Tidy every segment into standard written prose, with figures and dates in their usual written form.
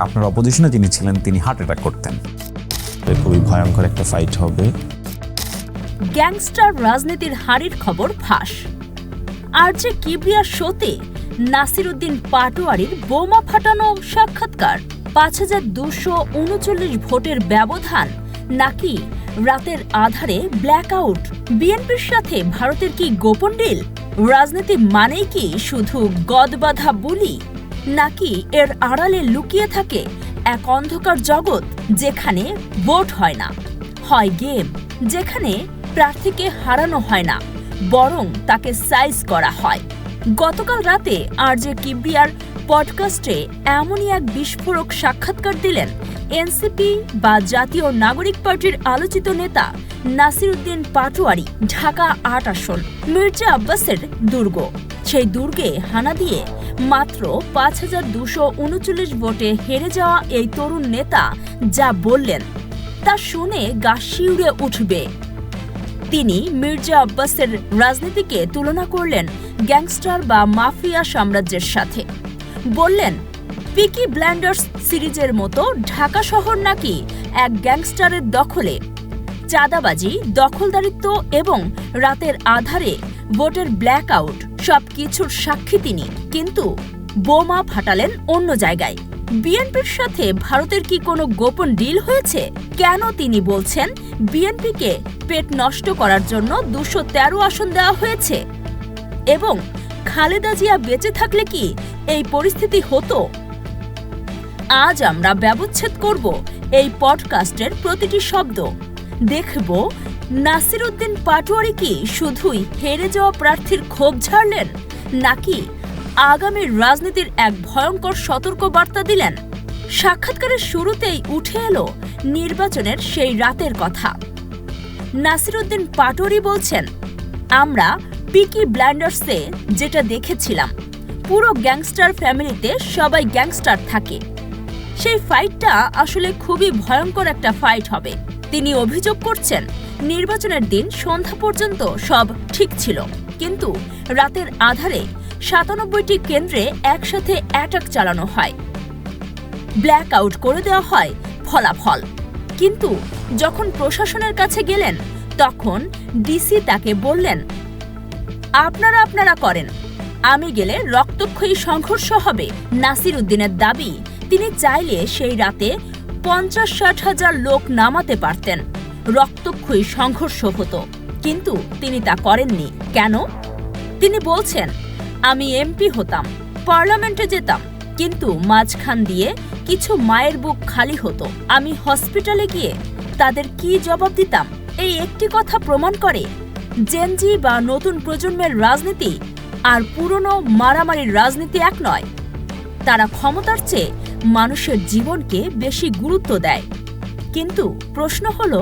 আপনার অপোজিশনে যিনি ছিলেন তিনি হার্ট অ্যাটাক করতেন। খুবই ভয়ঙ্কর একটা ফাইট হবে। গ্যাংস্টার রাজনীতির হারির খবর ফাঁস। আরজে কিবরিয়ার শোতে নাসিরউদ্দিন পাটোয়ারির বোমা ফাটানো সাক্ষাৎকার, ৫,২৩৯ ভোটের ব্যবধান, নাকি রাতের আধারে ব্ল্যাকআউট? বিএনপির সাথে ভারতের কি গোপন ডিল? রাজনীতি মানেই কি শুধু গদবাঁধা বুলি, নাকি এর আড়ালে লুকিয়ে থাকে এক অন্ধকার জগৎ যেখানে ভোট হয় না, হয় গেম, যেখানে প্রার্থীকে হারানো হয় না বরং তাকে সাইজ করা হয়? গতকাল রাতে আরজে কিবরিয়ার পডকাস্টে এমনই এক বিস্ফোরক সাক্ষাৎকার দিলেন এনসিপি বা জাতীয় নাগরিক পার্টির আলোচিত নেতা নাসিরউদ্দিন পাটোয়ারি। ঢাকা ৮ আসন, মির্জা আব্বাসের দুর্গ, সেই দুর্গে হানা দিয়ে মাত্র ৫,২৩৯ ভোটে হেরে যাওয়া এই তরুণ নেতা যা বললেন তা শুনে গা শিউরে উঠবে। তিনি মির্জা আব্বাসের রাজনীতিকে তুলনা করলেন গ্যাংস্টার বা মাফিয়া সাম্রাজ্যের সাথে। বললেন, পিকি ব্লাইন্ডার্স সিরিজের মতো ঢাকা শহর নাকি এক গ্যাংস্টারের দখলে। চাঁদাবাজি, দখলদারিত্ব এবং রাতের আধারে ভোটের ব্ল্যাকআউট সবকিছুর সাক্ষী তিনি, কিন্তু বোমা ফাটালেন অন্য জায়গায়। বিএনপির সাথে ভারতের কি কোনো গোপন ডিল হয়েছে? কেন তিনি বলছেন বিএনপিকে পেট নষ্ট করার জন্য ২১৩ আসন দেওয়া হয়েছে? এবং খালেদা জিয়া বেঁচে থাকলে কি এই পরিস্থিতি হতো? আজ আমরা ব্যবচ্ছেদ করব এই পডকাস্টের প্রতিটি শব্দ। দেখব নাসিরউদ্দিন পাটোয়ারি কি শুধুই হেরে যাওয়া প্রার্থীর ক্ষোভ ঝাড়লেন, নাকি আগামীর রাজনীতির এক ভয়ঙ্কর সতর্ক বার্তা দিলেন? সাক্ষাৎকারের শুরুতেই উঠে এলো নির্বাচনের সেই রাতের কথা। নাসিরউদ্দিন পাটোয়ারি বলছেন, আমরা পিকি ব্লাইন্ডার্সে যেটা দেখেছিলাম, পুরো গ্যাংস্টার ফ্যামিলিতে সবাই গ্যাংস্টার থাকে, সেই ফাইটটা আসলে খুবই ভয়ঙ্কর একটা ফাইট হবে। তিনি অভিযোগ করছেন, নির্বাচনের দিন সন্ধ্যা পর্যন্ত সব ঠিক ছিল, কিন্তু রাতের আধারে ৯৭টি কেন্দ্রে একসাথে অ্যাটাক চালানো হয়, ব্ল্যাক আউট করে দেওয়া হয় ফলাফল। কিন্তু যখন প্রশাসনের কাছে গেলেন তখন ডিসি তাকে বললেন, আপনারা করেন, আমি গেলে রক্তক্ষয়ী সংঘর্ষ হবে। নাসিরউদ্দিনের দাবি, তিনি চাইলে সেই রাতে ৫০-৬০ হাজার লোক নামাতে পারতেন, রক্তক্ষয়ী সংঘর্ষ হতো, কিন্তু তিনি তা করেননি। কেন? তিনি বলছেন, আমি এমপি হতাম, পার্লামেন্টে যেতাম, কিন্তু মাঝখান দিয়ে কিছু মায়ের বুক খালি হতো, আমি হসপিটালে গিয়ে তাদের কি জবাব দিতাম? এই একটি কথা প্রমাণ করে জেনজি বা নতুন প্রজন্মের রাজনীতি আর পুরনো মারামারির রাজনীতি এক নয়। তারা ক্ষমতার চেয়ে মানুষের জীবনকে বেশি গুরুত্ব দেয়। কিন্তু প্রশ্ন হলো,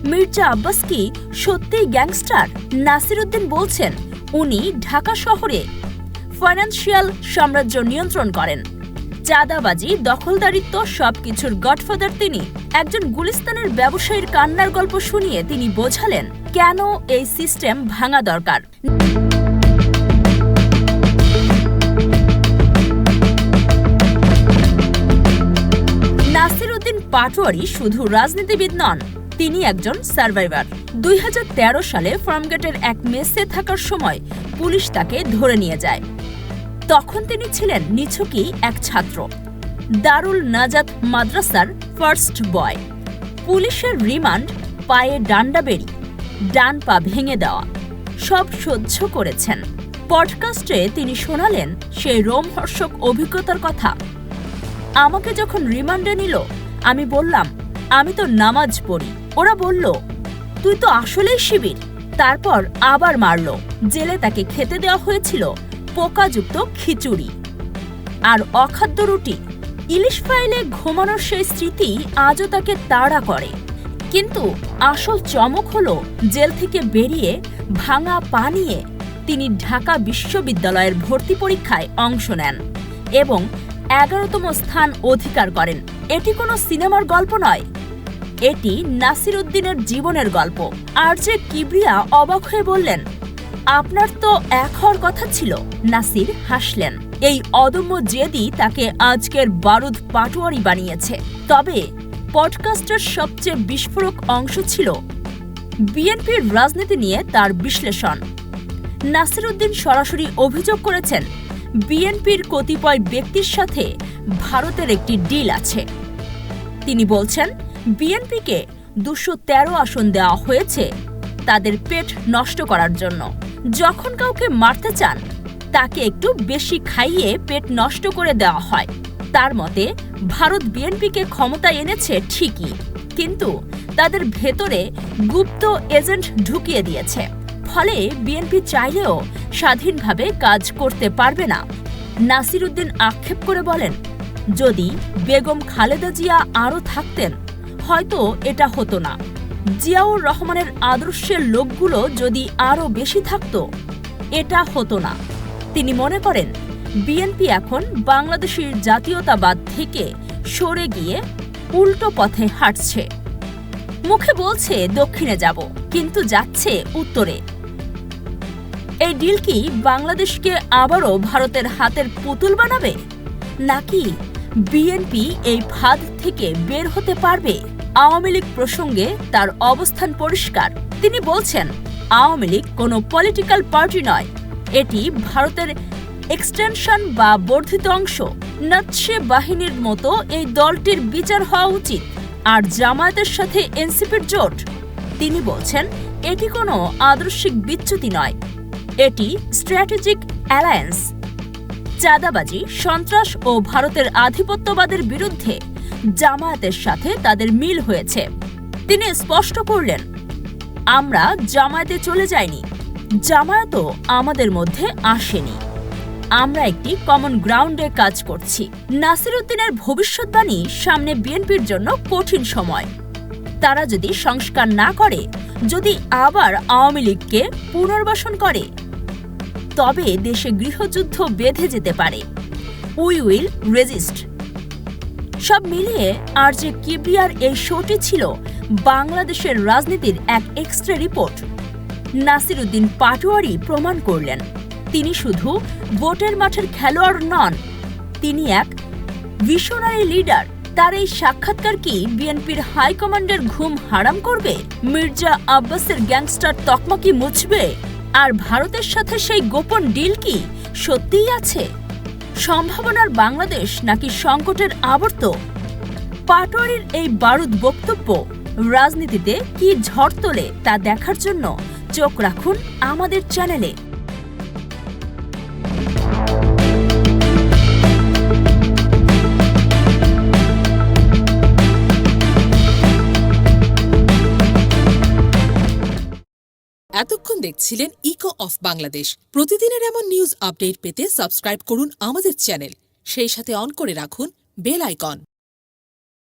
মির্জা আব্বাস কি সত্যিই গ্যাংস্টার? নাসিরউদ্দিন বলছেন, উনি ঢাকা শহরে ফাইন্যান্সিয়াল সাম্রাজ্য নিয়ন্ত্রণ করেন, চাঁদাবাজি, দখলদারিত্ব সবকিছুর গডফাদার তিনি। একজন গুলিস্তানের ব্যবসায়ীর কান্নার গল্প শুনিয়ে তিনি বোঝালেন কেন এই সিস্টেম ভাঙা দরকার। নাসিরউদ্দিন পাটোয়ারি শুধু রাজনীতিবিদ নন, তিনি একজন সার্ভাইভার। ২০১৩ সালে ফার্মগেটের এক মেসে থাকার সময় পুলিশ তাকে ধরে নিয়ে যায়। তখন তিনি ছিলেন নিছকই এক ছাত্র, দারুল নাজাত মাদ্রাসার ফার্স্ট বয়। পুলিশের রিমান্ড, পায়ে ডান্ডা বেড়ি, ডান পা ভেঙে দেওয়া, সব সহ্য করেছেন। পডকাস্টে তিনি শোনালেন সেই রোমহর্ষক অভিজ্ঞতার কথা। আমাকে যখন রিমান্ডে নিল, আমি বললাম, আমি তো নামাজ পড়ি। ওরা বলল, তুই তো আসলেই শিবির। তারপর আবার মারল। জেলে তাকে খেতে দেওয়া হয়েছিল পোকাযুক্ত খিচুড়ি আর অখাদ্য রুটি। ইলিশ ফাইলে ঘুমানোর সেই স্মৃতি আজও তাকে তাড়া করে। কিন্তু আসল চমক হলো, জেল থেকে বেরিয়ে ভাঙা পা নিয়ে তিনি ঢাকা বিশ্ববিদ্যালয়ের ভর্তি পরীক্ষায় অংশ নেন এবং ১১তম স্থান অধিকার করেন। এটি কোনো সিনেমার গল্প নয়, এটি নাসিরউদ্দিনের জীবনের গল্প। আরজে কিবরিয়া অবাক হয়ে বললেন, আপনার তো এক হওয়ার কথা ছিল। নাসির হাসলেন। এই অদম্য জেদই তাকে আজকের বারুদ পাটোয়ারি বানিয়েছে। তবে পডকাস্টের সবচেয়ে বিস্ফোরক অংশ ছিল বিএনপির রাজনীতি নিয়ে তার বিশ্লেষণ। নাসির উদ্দিন সরাসরি অভিযোগ করেছেন, বিএনপির কতিপয় ব্যক্তির সাথে ভারতের একটি ডিল আছে। তিনি বলছেন, বিএনপিকে 213 আসন দেওয়া হয়েছে তাদের পেট নষ্ট করার জন্য। যখন কাউকে মারতে চান তাকে একটু বেশি খাইয়ে পেট নষ্ট করে দেওয়া হয়। তার মতে ভারত বিএনপিকে ক্ষমতায় এনেছে ঠিকই, কিন্তু তাদের ভেতরে গুপ্ত এজেন্ট ঢুকিয়ে দিয়েছে। ফলে বিএনপি চাইলেও স্বাধীনভাবে কাজ করতে পারবে না। নাসির উদ্দিন আক্ষেপ করে বলেন, যদি বেগম খালেদা জিয়া আরও থাকতেন হয়তো এটা হতো না। জিয়াউর রহমানের আদর্শের লোকগুলো যদি আরও বেশি থাকত এটা হতো না। তিনি মনে করেন বিএনপি এখন বাংলাদেশের জাতীয়তাবাদ থেকে সরে গিয়ে উল্টো পথে হাঁটছে। মুখে বলছে দক্ষিণে যাব, কিন্তু যাচ্ছে উত্তরে। এই ডিল কি বাংলাদেশকে আবারও ভারতের হাতের পুতুল বানাবে, নাকি বিএনপি এই ফাঁদ থেকে বের হতে পারবে? আওয়ামী লীগ প্রসঙ্গে তার অবস্থান পরিষ্কার। তিনি বলছেন, আওয়ামী লীগ কোনো পলিটিক্যাল পার্টি নয়, এটি ভারতের এক্সটেনশন বা বর্ধিত অংশ। নৎসে বাহিনীর মতো এই দলটির বিচার হওয়া উচিত। আর জামায়াতের সাথে এনসিপির জোট, তিনি বলছেন, এটি কোনো আদর্শিক বিচ্যুতি নয়, এটি স্ট্র্যাটেজিক অ্যালায়েন্স। চাঁদাবাজি, সন্ত্রাস ও ভারতের আধিপত্যবাদের বিরুদ্ধে জামায়াতের সাথে তাদের মিল হয়েছে। তিনি স্পষ্ট করলেন, আমরা জামায়াতে চলে যাইনি, জামায়াতও আমাদের মধ্যে আসেনি। আমরা একটি কমন গ্রাউন্ডে কাজ করছি। নাসির উদ্দিনের ভবিষ্যৎবাণী, সামনে বিএনপির জন্য কঠিন সময়। তারা যদি সংস্কার না করে, যদি আবার আওয়ামী লীগকে পুনর্বাসন করে, তবে দেশে গৃহযুদ্ধ বেঁধে যেতে পারে। We will resist. সব মিলিয়ে আরজে কিবরিয়ার এই শোটি ছিল বাংলাদেশের রাজনীতির এক এক্সট্রা রিপোর্ট। নাসির উদ্দিন পাটোয়ারি প্রমাণ করলেন, তিনি শুধু ভোটের মাঠের খেলোয়াড় নন, তিনি এক ভিশনারি লিডার। তার এই সাক্ষাৎকার কি বিএনপির হাইকমান্ডের ঘুম হারাম করবে? মির্জা আব্বাসের গ্যাংস্টার তকমা কি মুছবে? আর ভারতের সাথে সেই গোপন ডিল কি সত্যিই আছে? সম্ভাবনার বাংলাদেশ নাকি সংকটের আবর্ত? পাটোয়ারির এই বারুদ বক্তব্য রাজনীতিতে কি ঝড় তোলে তা দেখার জন্য চোখ রাখুন আমাদের চ্যানেলে। এতক্ষণ দেখছিলেন ইকো অফ বাংলাদেশ। প্রতিদিনের এমন নিউজ আপডেট পেতে সাবস্ক্রাইব করুন আমাদের চ্যানেল, সেই সাথে অন করে রাখুন বেল আইকন।